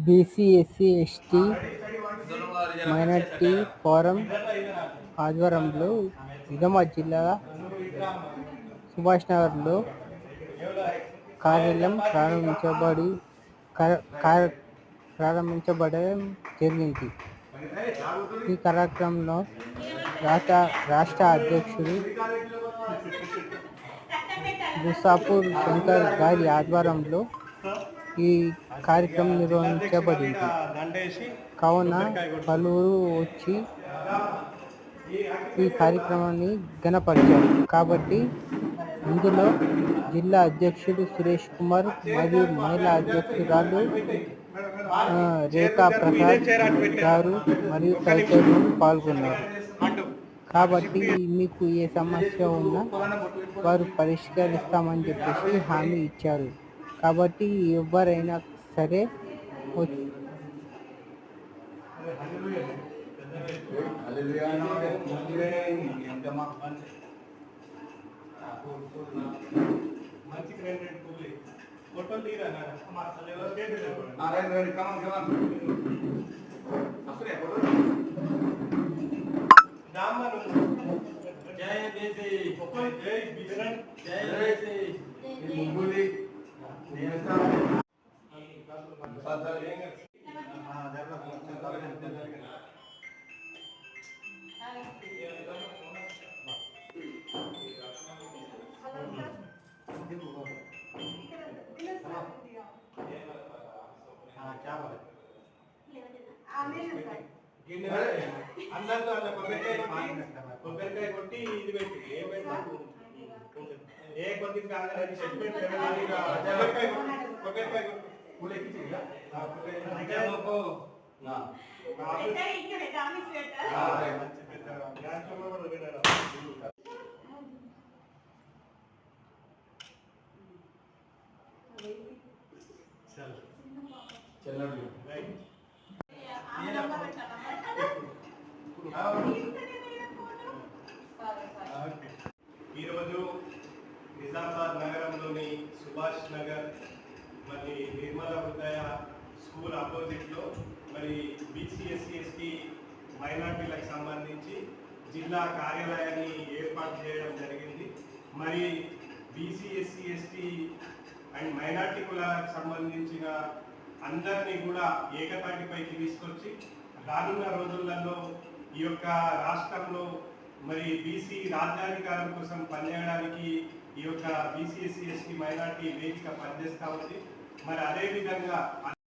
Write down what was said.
BC, SC, ST, minority forum ఆధ్వర్యంలో నిజామాబాద్ జిల్లా సుభాష్ నగర్లో కార్యాలయం ప్రారంభించబడడం జరిగింది. ఈ కార్యక్రమంలో రాష్ట్ర అధ్యక్షుడు బుసాపూర్ శంకర్ గారి ఆధ్వర్యంలో ఈ కార్యక్రమం నిర్వహించబడింది. కావున పలువురు వచ్చి ఈ కార్యక్రమాన్ని ఘనపరిచారు. కాబట్టి ఇందులో జిల్లా అధ్యక్షుడు సురేష్ కుమార్ మరియు మహిళా అధ్యక్షురాలు రేఖా ప్రసాద్ గారు మరియు తదితరులు పాల్గొన్నారు. కాబట్టి మీకు ఏ సమస్య ఉన్నా వారు పరిష్కరిస్తామని చెప్పేసి హామీ ఇచ్చారు. కాబట్టి ఎవరైనా సరే అందరితో అట్లా కొబ్బరికాయ కొట్టి ఇది పెట్టి ఏ కొద్ది కాంగ్రెస్ కొబ్బరికాయ పూలు ఎక్కించి ఈరోజు నిజామాబాద్ నగరంలోని సుభాష్ నగర్ మరి నిర్మల హృదయ స్కూల్ ఆపోజిట్లో మరి బీసీ, ఎస్సీ, ఎస్టీ మైనార్టీలకు సంబంధించి జిల్లా కార్యాలయాన్ని ఏర్పాటు చేయడం జరిగింది. మరి BC, SC, ST and minority కులాలకు సంబంధించిన అందరినీ కూడా ఏకతాటిపైకి తీసుకొచ్చి రానున్న రోజులలో ఈ యొక్క రాష్ట్రంలో మరి బీసీ రాజ్యాధికారం కోసం పనిచేయడానికి ఈ యొక్క బీసీ, ఎస్సీ, ఎస్టీ మైనార్టీ వేదిక పనిచేస్తూ ఉంది. మరి అదేవిధంగా